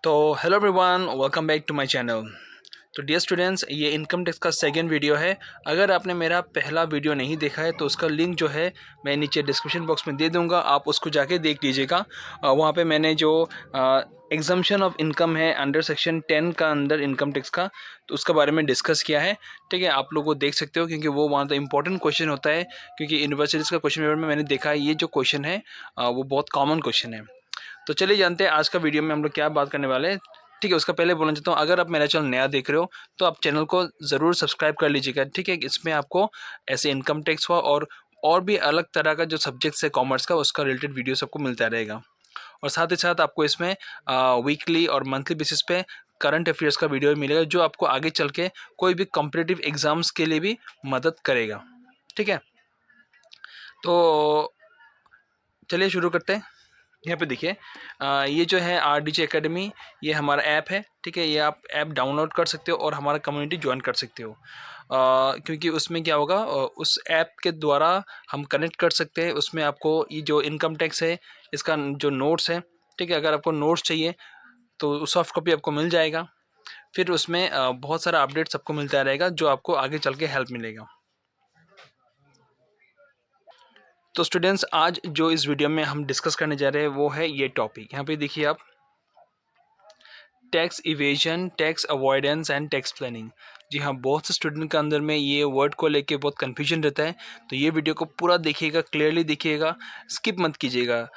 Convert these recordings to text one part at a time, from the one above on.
तो hello everyone, welcome back to my channel. तो dear students, ये इनकम टैक्स का सेकंड वीडियो है। अगर आपने मेरा पहला वीडियो नहीं देखा है तो उसका लिंक जो है मैं नीचे डिस्क्रिप्शन बॉक्स में दे दूंगा, आप उसको जाके देख लीजिएगा। वहाँ पे मैंने जो एग्जम्पशन ऑफ इनकम है अंडर सेक्शन 10 का अंदर इनकम टैक्स का, तो उसके बारे में डिस्कस किया है। ठीक है, आप लोग वो देख सकते हो क्योंकि वो वहाँ तो इंपॉर्टेंट क्वेश्चन होता है, क्योंकि यूनिवर्सिटीज़ का क्वेश्चन पेपर में मैंने देखा है ये जो क्वेश्चन है वो बहुत कॉमन क्वेश्चन है। तो चलिए जानते हैं आज का वीडियो में हम लोग क्या बात करने वाले हैं। ठीक है, उसका पहले बोलना चाहता हूँ, अगर आप मेरा चैनल नया देख रहे हो तो आप चैनल को ज़रूर सब्सक्राइब कर लीजिएगा। ठीक है, इसमें आपको ऐसे इनकम टैक्स हुआ और भी अलग तरह का जो सब्जेक्ट्स है कॉमर्स का, उसका रिलेटेड वीडियो सबको मिलता रहेगा। और साथ ही साथ आपको इसमें वीकली और मंथली बेसिस पे करंट अफेयर्स का वीडियो मिलेगा, जो आपको आगे चल के कोई भी कॉम्पिटिटिव एग्जाम्स के लिए भी मदद करेगा। ठीक है, तो चलिए शुरू करते हैं। यहाँ पे देखिए, ये जो है RDG एकेडमी, ये हमारा ऐप है। ठीक है, ये आप ऐप डाउनलोड कर सकते हो और हमारा कम्युनिटी ज्वाइन कर सकते हो। क्योंकि उसमें क्या होगा, उस ऐप के द्वारा हम कनेक्ट कर सकते हैं। उसमें आपको ये जो इनकम टैक्स है इसका जो नोट्स है, ठीक है, अगर आपको नोट्स चाहिए तो सॉफ्ट कॉपी आपको मिल जाएगा। फिर उसमें बहुत सारा अपडेट्स आपको मिलता रहेगा जो आपको आगे चल के हेल्प मिलेगा। तो स्टूडेंट्स, आज जो इस वीडियो में हम डिस्कस करने जा रहे हैं वो है ये टॉपिक। यहाँ पे देखिए आप, tax evasion, tax avoidance and tax planning. जी हाँ, बहुत से स्टूडेंट के अंदर में ये वर्ड को लेके बहुत कन्फ्यूजन रहता है। तो ये वीडियो को पूरा देखिएगा, क्लियरली देखिएगा, स्किप मत कीजिएगा।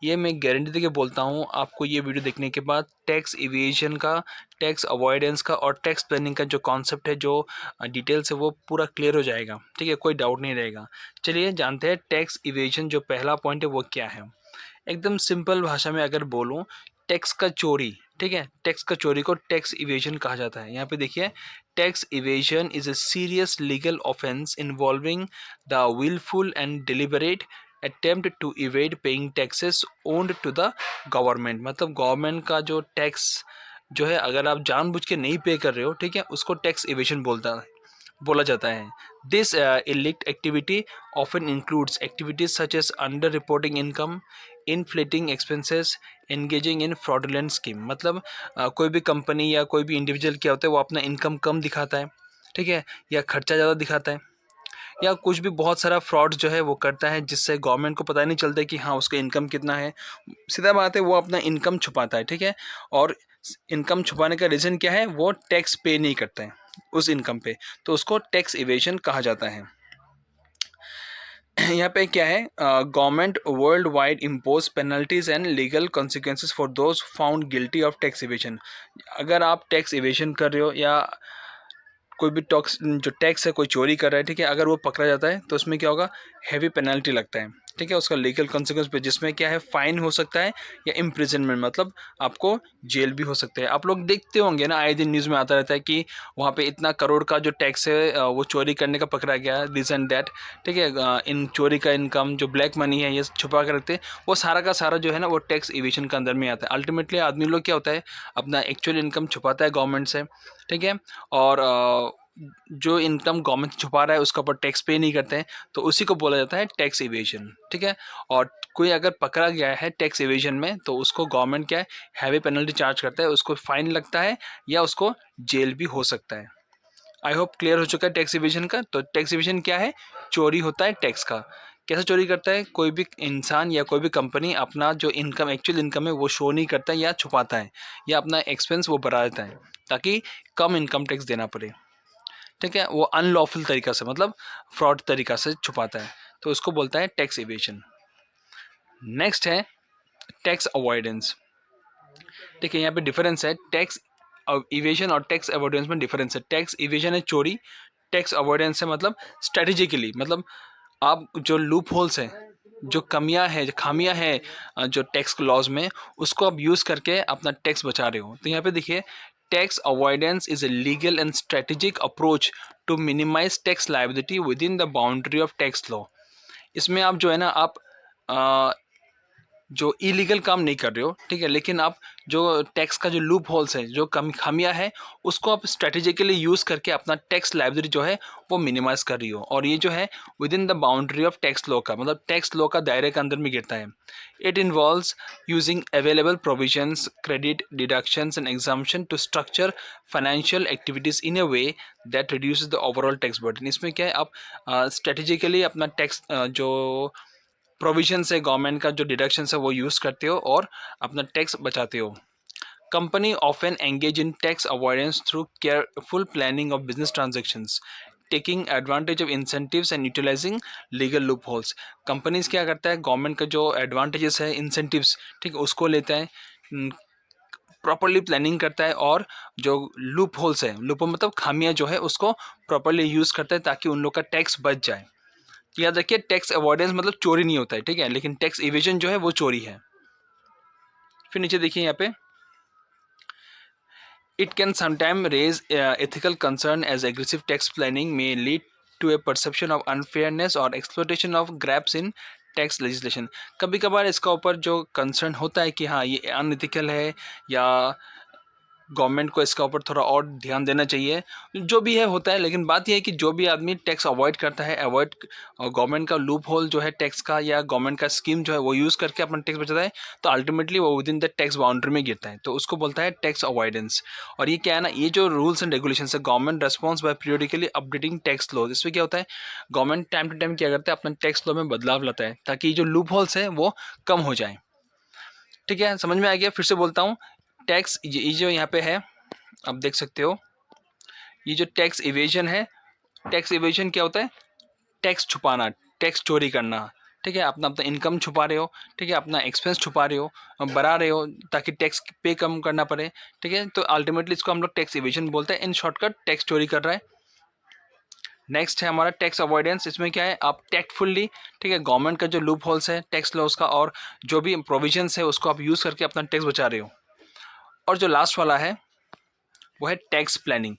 ये मैं गारंटी देके बोलता हूँ, आपको ये वीडियो देखने के बाद टैक्स इवेजन का, टैक्स अवॉइडेंस का और टैक्स प्लानिंग का जो कॉन्सेप्ट है, जो डिटेल्स है, वो पूरा क्लियर हो जाएगा। ठीक है, कोई डाउट नहीं रहेगा। चलिए जानते हैं टैक्स इवेजन जो पहला पॉइंट है वो क्या है। एकदम सिंपल भाषा में अगर बोलूं, टैक्स का चोरी। ठीक है, टैक्स का चोरी को टैक्स इवेजन कहा जाता है। यहाँ पे देखिए, tax evasion is a serious legal offence involving the wilful and deliberate attempt to evade paying taxes owed to the government. मतलब गवर्नमेंट का जो टैक्स जो है, अगर आप जानबूझ के नहीं पे कर रहे हो, ठीक है, उसको टैक्स इवेजन बोला जाता है। This illicit activity often includes activities such as under reporting income, inflating expenses, engaging in fraudulent scheme। मतलब कोई भी कंपनी या कोई भी इंडिविजुअल क्या होता है, वो अपना इनकम कम दिखाता है, ठीक है, या खर्चा ज़्यादा दिखाता है, या कुछ भी बहुत सारा फ्रॉड जो है वो करता है, जिससे गवर्नमेंट को पता नहीं चलता है कि हाँ उसका इनकम कितना है। सीधा बात है, वो अपना इनकम छुपाता है। ठीक है, और इनकम छुपाने का रीज़न क्या है, वो टैक्स पे नहीं करते हैं उस इनकम पे, तो उसको टैक्स इवेजन कहा जाता है। यहाँ पे क्या है, government world wide impose penalties and legal consequences for those found guilty of tax evasion. अगर आप टैक्स इवेजन कर रहे हो या कोई भी टैक्स है, कोई चोरी कर रहा है, ठीक है, अगर वो पकड़ा जाता है तो उसमें क्या होगा, हैवी पेनल्टी लगता है। ठीक है, उसका लीगल कॉन्सिक्वेंस पे, जिसमें क्या है, फाइन हो सकता है या इम्प्रिजनमेंट, मतलब आपको जेल भी हो सकता है। आप लोग देखते होंगे ना, आए दिन न्यूज़ में आता रहता है कि वहाँ पे इतना करोड़ का जो टैक्स है वो चोरी करने का पकड़ा गया, दिस एंड दैट। ठीक है, इन चोरी का इनकम जो ब्लैक मनी है ये छुपा कर रखते हैं, वो सारा का सारा जो है ना वो टैक्स इवेजन के अंदर में आता है। अल्टीमेटली आदमी लोग क्या होता है, अपना एक्चुअल इनकम छुपाता है गवर्नमेंट से। ठीक है, और जो इनकम गवर्नमेंट छुपा रहा है उसका ऊपर टैक्स पे नहीं करते हैं, तो उसी को बोला जाता है टैक्स इवेजन। ठीक है, और कोई अगर पकड़ा गया है टैक्स इवेजन में तो उसको गवर्नमेंट क्या है, हैवी पेनल्टी चार्ज करता है, उसको फाइन लगता है या उसको जेल भी हो सकता है। आई होप क्लियर हो चुका है टैक्स इवेजन का। तो टैक्स इवेजन क्या है, चोरी होता है टैक्स का। कैसे चोरी करता है, कोई भी इंसान या कोई भी कंपनी अपना जो इनकम, एक्चुअल इनकम है, वो शो नहीं करता है या छुपाता है, या अपना एक्सपेंस वो बढ़ा देता है ताकि कम इनकम टैक्स देना पड़े। ठीक है, वो अनलॉफुल तरीका से, मतलब फ्रॉड तरीका से छुपाता है, तो उसको बोलता है टैक्स इवेजन। नेक्स्ट है टैक्स अवॉइडेंस। ठीक है, यहाँ पे डिफरेंस है, टैक्स इवेजन और टैक्स अवॉइडेंस में डिफरेंस है। टैक्स इवेजन है चोरी, टैक्स अवॉइडेंस है मतलब स्ट्रेटेजिकली, मतलब आप जो लूप होल्स हैं, जो कमियां हैं, जो खामियां हैं जो टैक्स लॉज में, उसको आप यूज़ करके अपना टैक्स बचा रहे हो। तो यहाँ पे देखिए, tax avoidance is a legal and strategic approach to minimise tax liability with in the boundary of tax law. इसमें आप जो है ना, आप जो इलीगल काम नहीं कर रहे हो, ठीक है, लेकिन आप जो टैक्स का जो लूप होल्स है, जो कम खामियां है, उसको आप स्ट्रेटेजिकली यूज़ करके अपना टैक्स लाइबिलिटी जो है वो मिनिमाइज कर रही हो। और ये जो है with in the boundary of tax law का, मतलब टैक्स लॉ का दायरे के अंदर में गिरता है। It involves using available provisions, credit, deductions and exemption to structure financial activities in a way that reduces the overall tax burden. इसमें क्या है, आप स्ट्रेटेजिकली अपना टैक्स जो प्रोविजन है गवर्नमेंट का, जो डिडक्शन है वो यूज़ करते हो और अपना टैक्स बचाते हो। Company often engage in tax avoidance through careful planning of business transactions, taking advantage of incentives and utilizing legal loop holes. Companies क्या करता है, गवर्नमेंट का जो एडवांटेजेस है, इंसेंटिव्स, ठीक है, उसको लेता है, प्रॉपरली प्लानिंग करता है और जो लूप होल्स है, लूप मतलब खामियां जो है, उसको प्रॉपरली यूज़ करता है ताकि उन लोग का टैक्स बच जाए। याद रखिए, टैक्स अवॉइडेंस मतलब चोरी नहीं होता है, ठीक है, लेकिन टैक्स इवेजन जो है वो चोरी है। फिर नीचे देखिए यहाँ पे, it can sometime raise ethical concern as aggressive tax planning may lead to a perception of unfairness और exploitation of gaps in tax legislation. कभी कभार इसका ऊपर जो कंसर्न होता है कि हाँ ये अनएथिकल है, या गवर्नमेंट को इसका ऊपर थोड़ा और ध्यान देना चाहिए, जो भी है होता है। लेकिन बात यह है कि जो भी आदमी टैक्स अवॉइड करता है, अवॉइड गवर्नमेंट का लूप होल जो है टैक्स का, या गवर्नमेंट का स्कीम जो है वो यूज़ करके अपना टैक्स बचाता है, तो अल्टीमेटली वो with in the tax boundary में गिरता है, तो उसको बोलता है टैक्स अवॉइडेंस। और ये क्या है ना, ये जो रूल्स एंड रेगुलेशन है, government response by periodically updating tax laws. इसमें क्या होता है, गवर्नमेंट टाइम टू टाइम क्या करता है, अपना टैक्स लॉ में बदलाव लाता है ताकि जो लूप होल्स है वो कम हो जाए। ठीक है, समझ में आ गया? फिर से बोलता हूँ, टैक्स ये जो यहाँ पे है आप देख सकते हो, ये जो टैक्स इवेजन है, टैक्स इवेजन क्या होता है, टैक्स छुपाना, टैक्स चोरी करना, ठीक है, अपना अपना इनकम छुपा रहे हो, ठीक है, अपना एक्सपेंस छुपा रहे हो, बढ़ा रहे हो ताकि टैक्स पे कम करना पड़े, ठीक है, तो अल्टीमेटली इसको हम लोग टैक्स इवेजन बोलते हैं। इन शॉर्टकट टैक्स चोरी कर रहा है। नेक्स्ट है हमारा टैक्स अवॉइडेंस। इसमें क्या है, आप टैक्टफुली, ठीक है, गवर्नमेंट का जो लूप होल्स है टैक्स लॉस का और जो भी प्रोविजंस है उसको आप यूज़ करके अपना टैक्स बचा रहे हो। और जो लास्ट वाला है वो है टैक्स प्लानिंग।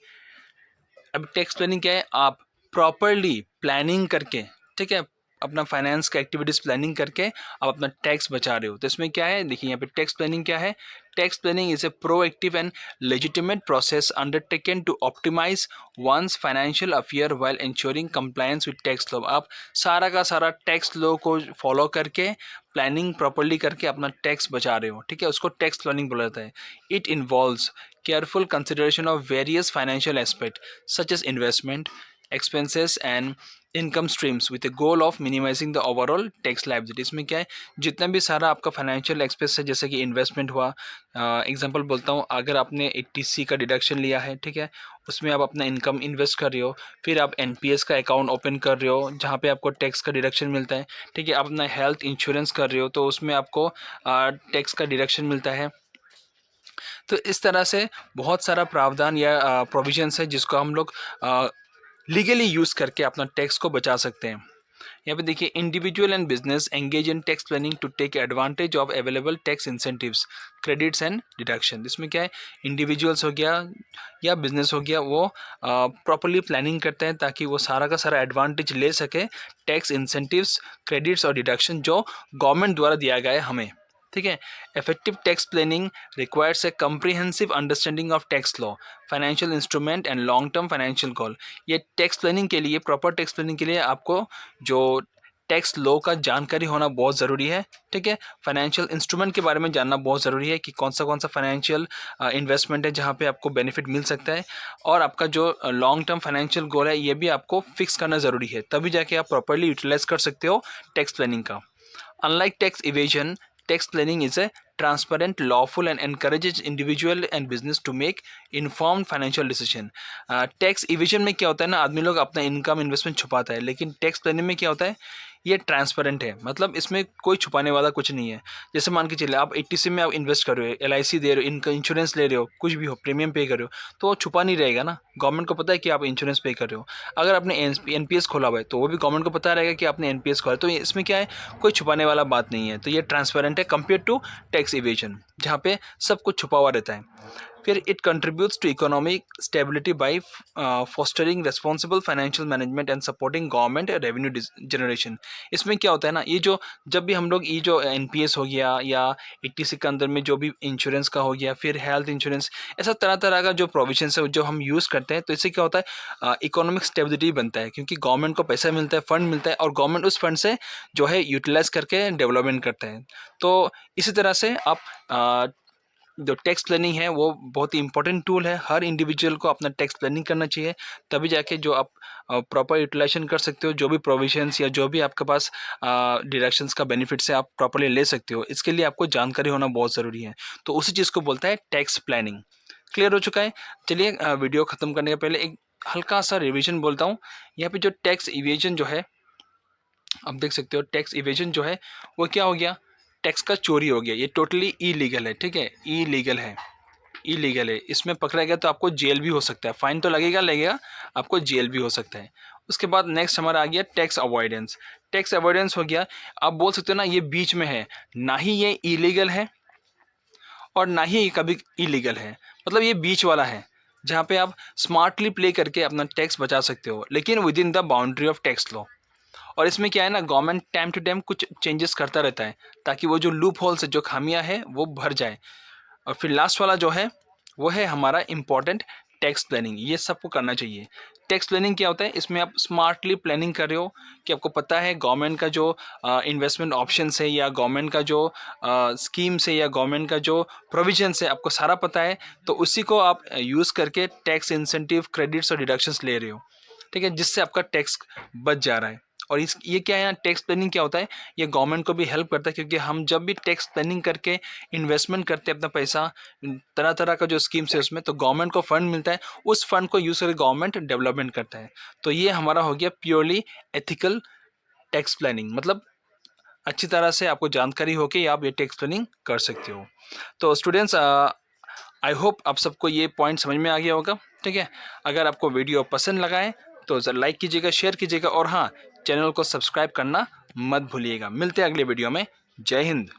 अब टैक्स प्लानिंग क्या है, आप प्रॉपरली प्लानिंग करके, ठीक है, अपना फाइनेंस का एक्टिविटीज़ प्लानिंग करके आप अपना टैक्स बचा रहे हो। तो इसमें क्या है, देखिए यहाँ पे टैक्स प्लानिंग क्या है। Tax planning is a proactive and legitimate process undertaken to optimize one's financial affair while ensuring compliance with tax law. आप सारा का सारा टैक्स लॉ को फॉलो करके, प्लानिंग प्रॉपरली करके अपना टैक्स बचा रहे हो, ठीक है, उसको टैक्स प्लानिंग बोला जाता है। It involves careful consideration of various financial aspects such as investment, expenses and income streams with a goal of minimizing the overall tax liability। इसमें क्या है, जितना भी सारा आपका फाइनेंशियल एक्सपेंस है, जैसे कि इन्वेस्टमेंट हुआ, एग्जांपल बोलता हूँ, अगर आपने 80C का डिडक्शन लिया है, ठीक है, उसमें आप अपना इनकम इन्वेस्ट कर रहे हो, फिर आप एनपीएस का अकाउंट ओपन कर रहे हो जहाँ पे आपको टैक्स का डिडक्शन मिलता है, ठीक है, आप अपना हेल्थ इंश्योरेंस कर रहे हो तो उसमें आपको टैक्स का डिडक्शन मिलता है। तो इस तरह से बहुत सारा प्रावधान या प्रोविजंस है जिसको हम लोग लीगली यूज़ करके अपना टैक्स को बचा सकते हैं। यहाँ पे देखिए, individual and business engage in tax planning to take advantage of available tax incentives, credits and deduction. इसमें क्या है, इंडिविजुअल्स हो गया या बिजनेस हो गया, वो प्रॉपरली प्लानिंग करते हैं ताकि वो सारा का सारा एडवांटेज ले सके टैक्स इंसेंटिव्स, क्रेडिट्स और डिडक्शन जो गवर्नमेंट द्वारा दिया गया है हमें, ठीक है। Effective tax planning requires a comprehensive understanding of tax law, financial instrument and long term financial goal. ये टैक्स प्लानिंग के लिए, प्रॉपर टैक्स प्लानिंग के लिए आपको जो टैक्स लॉ का जानकारी होना बहुत ज़रूरी है, ठीक है। फाइनेंशियल इंस्ट्रूमेंट के बारे में जानना बहुत ज़रूरी है कि कौन सा फाइनेंशियल इन्वेस्टमेंट है जहाँ पे आपको बेनिफिट मिल सकता है, और आपका जो लॉन्ग टर्म फाइनेंशियल गोल है ये भी आपको फिक्स करना ज़रूरी है, तभी जाके आप प्रॉपरली यूटिलाइज कर सकते हो टैक्स प्लानिंग का। Unlike tax evasion, tax planning is a transparent, lawful, and encourages individual and business to make informed financial decision। Tax evasion में क्या होता है ना, आदमी लोग अपना इनकम इन्वेस्टमेंट छुपाता है, लेकिन टैक्स प्लानिंग में क्या होता है, ये ट्रांसपेरेंट है, मतलब इसमें कोई छुपाने वाला कुछ नहीं है। जैसे मान के चलिए, आप 80C में आप इन्वेस्ट कर रहे हो, LIC दे रहे हो, इनका इंश्योरेंस ले रहे हो, कुछ भी हो, प्रीमियम पे कर रहे हो, तो वो छुपा नहीं रहेगा ना, गवर्नमेंट को पता है कि आप इंश्योरेंस पे कर रहे हो। अगर आपने NPS खोला हुआ है तो वो भी गवर्नमेंट को पता रहेगा कि आपने NPS खोला है, तो इसमें क्या है, कोई छुपाने वाला बात नहीं है। तो ये ट्रांसपेरेंट है कंपेयर टू टैक्स इवेजन जहाँ पे सब कुछ छुपा हुआ रहता है। फिर it contributes to economic stability by fostering responsible financial management and supporting government revenue generation. इसमें क्या होता है ना, ये जो जब भी हम लोग ये जो एनपीएस हो गया या ईटीसी के अंदर में जो भी इंश्योरेंस का हो गया, फिर हेल्थ इंश्योरेंस, ऐसा तरह तरह का जो प्रोविजन है जो हम यूज़ करते हैं, तो इससे क्या होता है इकोनॉमिक स्टेबिलिटी बनता है, क्योंकि गवर्नमेंट को पैसा मिलता है, फंड मिलता है, और गवर्नमेंट उस फंड से जो है यूटिलाइज करके डेवलपमेंट करते हैं। तो इसी तरह से आप जो टैक्स प्लानिंग है वो बहुत ही इंपॉर्टेंट टूल है। हर इंडिविजुअल को अपना टैक्स प्लानिंग करना चाहिए, तभी जाके जो आप प्रॉपर यूटिलाइजेशन कर सकते हो, जो भी प्रोविजंस या जो भी आपके पास डिडक्शंस का बेनिफिट से आप प्रॉपर्ली ले सकते हो। इसके लिए आपको जानकारी होना बहुत ज़रूरी है। तो उसी चीज़ को बोलता है टैक्स प्लानिंग। क्लियर हो चुका है? चलिए वीडियो ख़त्म करने के पहले एक हल्का सा रिविजन बोलता हूँ। यहाँ पे जो टैक्स इवेजन जो है, आप देख सकते हो, टैक्स इवेजन जो है वो क्या हो गया, टैक्स का चोरी हो गया। ये टोटली इलीगल है, ठीक है, इलीगल है, इलीगल है। इसमें पकड़ा गया तो आपको जेल भी हो सकता है, फाइन तो लगेगा, आपको जेल भी हो सकता है। उसके बाद नेक्स्ट हमारा आ गया टैक्स अवॉइडेंस। टैक्स अवॉइडेंस हो गया, आप बोल सकते हो ना, ये बीच में है, ना ही ये इलीगल है और ना ही ये कभी इलीगल है, मतलब ये बीच वाला है, जहाँ पे आप स्मार्टली प्ले करके अपना टैक्स बचा सकते हो, लेकिन with in the boundary of tax law. और इसमें क्या है ना, गवर्नमेंट टाइम टू टाइम कुछ चेंजेस करता रहता है, ताकि वो जो लूप होल्स है, जो खामियां है, वो भर जाए। और फिर लास्ट वाला जो है वो है हमारा इम्पॉर्टेंट टैक्स प्लानिंग। ये सबको करना चाहिए। टैक्स प्लानिंग क्या होता है, इसमें आप स्मार्टली प्लानिंग कर रहे हो कि आपको पता है गवर्नमेंट का जो इन्वेस्टमेंट ऑप्शंस है, या गवर्नमेंट का जो स्कीम्स है, या गवर्नमेंट का जो प्रोविजंस है, आपको सारा पता है। तो उसी को आप यूज़ करके टैक्स इंसेंटिव, क्रेडिट्स और डिडक्शंस ले रहे हो, ठीक है, जिससे आपका टैक्स बच जा रहा है। और इस ये क्या है, टैक्स प्लानिंग क्या होता है, ये गवर्नमेंट को भी हेल्प करता है, क्योंकि हम जब भी टैक्स प्लानिंग करके इन्वेस्टमेंट करते हैं अपना पैसा, तरह तरह का जो स्कीम्स है उसमें, तो गवर्नमेंट को फंड मिलता है, उस फंड को यूज़ करके गवर्नमेंट डेवलपमेंट करता है। तो ये हमारा हो गया प्योरली एथिकल टैक्स प्लानिंग, मतलब अच्छी तरह से आपको जानकारी हो कि आप ये टैक्स प्लानिंग कर सकते हो। तो स्टूडेंट्स, आई होप आप सबको ये पॉइंट समझ में आ गया होगा, ठीक है। अगर आपको वीडियो पसंद लगा है तो लाइक कीजिएगा, शेयर कीजिएगा, और हाँ, चैनल को सब्सक्राइब करना मत भूलिएगा। मिलते हैं अगले वीडियो में। जय हिंद।